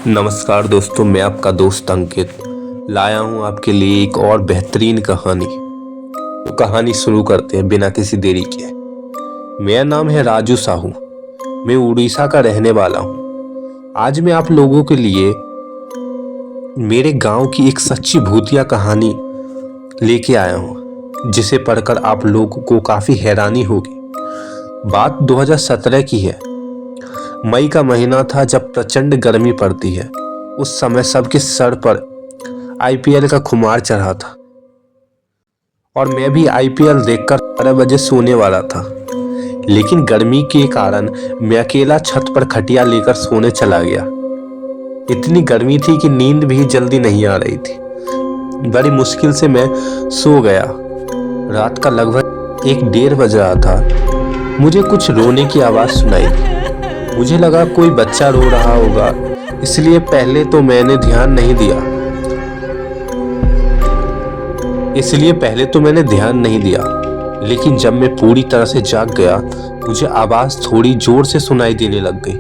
नमस्कार दोस्तों, मैं आपका दोस्त अंकित लाया हूँ आपके लिए एक और बेहतरीन कहानी। तो कहानी शुरू करते हैं बिना किसी देरी के। मेरा नाम है राजू साहू। मैं उड़ीसा का रहने वाला हूँ। आज मैं आप लोगों के लिए मेरे गांव की एक सच्ची भूतिया कहानी लेके आया हूँ, जिसे पढ़कर आप लोगों को काफ़ी हैरानी होगी। बात 2017 की है। मई का महीना था जब प्रचंड गर्मी पड़ती है। उस समय सबके सर पर आईपीएल का खुमार चढ़ा था और मैं भी आईपीएल देखकर 12 बजे सोने वाला था। लेकिन गर्मी के कारण मैं अकेला छत पर खटिया लेकर सोने चला गया। इतनी गर्मी थी कि नींद भी जल्दी नहीं आ रही थी। बड़ी मुश्किल से मैं सो गया। रात का लगभग 1-1:30 बज रहा था। मुझे कुछ रोने की आवाज़ सुनाई दी। मुझे लगा कोई बच्चा रो रहा होगा, इसलिए पहले तो मैंने ध्यान नहीं दिया। लेकिन जब मैं पूरी तरह से जाग गया, मुझे आवाज़ थोड़ी जोर से सुनाई देने लग गई।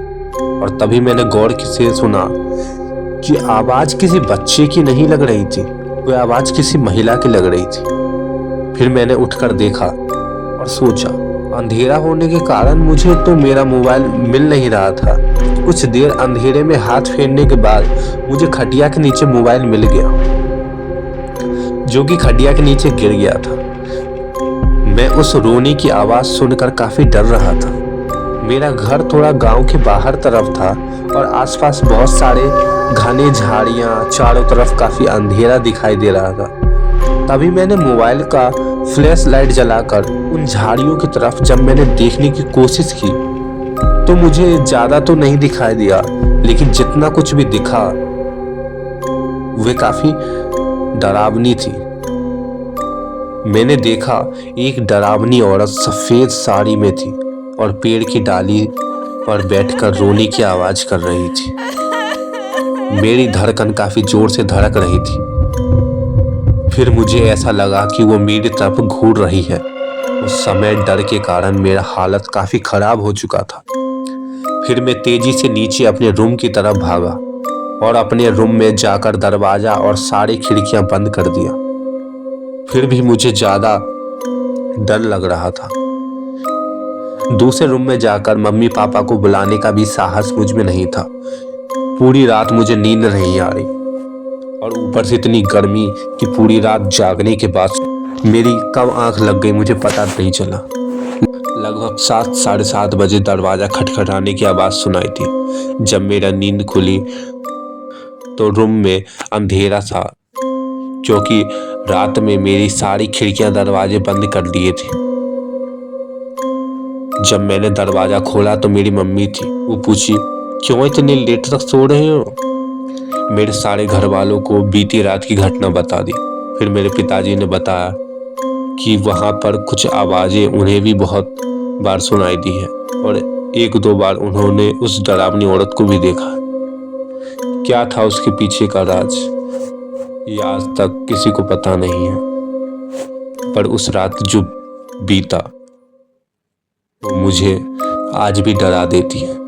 और तभी मैंने गौर से सुना कि आवाज़ किसी बच्चे की नहीं लग रही थी, वो आवाज़ किसी महिला की लग रही थी। फिर मैंने उठकर देखा और सोचा, अंधेरा होने के कारण मुझे तो मेरा मोबाइल मिल नहीं रहा था। कुछ देर अंधेरे में हाथ फेरने के बाद मुझे खटिया के नीचे मोबाइल मिल गया, जो कि खटिया के नीचे गिर गया था। मैं उस रोने की आवाज़ सुनकर काफ़ी डर रहा था। मेरा घर थोड़ा गांव के बाहर तरफ था और आसपास बहुत सारे घने झाड़ियाँ, चारों तरफ काफ़ी अंधेरा दिखाई दे रहा था। तभी मैंने मोबाइल का फ्लैश लाइट जलाकर उन झाड़ियों की तरफ जब मैंने देखने की कोशिश की, तो मुझे ज़्यादा तो नहीं दिखाई दिया, लेकिन जितना कुछ भी दिखा वह काफ़ी डरावनी थी। मैंने देखा एक डरावनी औरत सफ़ेद साड़ी में थी और पेड़ की डाली पर बैठकर रोने की आवाज़ कर रही थी। मेरी धड़कन काफ़ी जोर से धड़क रही थी। फिर मुझे ऐसा लगा कि वो मेरी तरफ घूर रही है। उस समय डर के कारण मेरा हालत काफ़ी ख़राब हो चुका था। फिर मैं तेज़ी से नीचे अपने रूम की तरफ भागा और अपने रूम में जाकर दरवाज़ा और सारी खिड़कियां बंद कर दिया। फिर भी मुझे ज़्यादा डर लग रहा था। दूसरे रूम में जाकर मम्मी पापा को बुलाने का भी साहस मुझ में नहीं था। पूरी रात मुझे नींद नहीं आ रही और ऊपर से इतनी गर्मी कि पूरी रात जागने के बाद मेरी कब आंख लग गई मुझे पता नहीं चला। लगभग 7-7:30 बजे दरवाज़ा खटखटाने की आवाज़ सुनाई थी। जब मेरा नींद खुली तो रूम में अंधेरा था, क्योंकि रात में मेरी सारी खिड़कियां दरवाजे बंद कर दिए थे। जब मैंने दरवाज़ा खोला तो मेरी मम्मी थी। वो पूछी, क्यों इतनी लेट तक सो रहे हो? मेरे सारे घर वालों को बीती रात की घटना बता दी। फिर मेरे पिताजी ने बताया कि वहाँ पर कुछ आवाज़ें उन्हें भी बहुत बार सुनाई दी है और 1-2 बार उन्होंने उस डरावनी औरत को भी देखा। क्या था उसके पीछे का राज, ये आज तक किसी को पता नहीं है। पर उस रात जो बीता वो मुझे आज भी डरा देती है।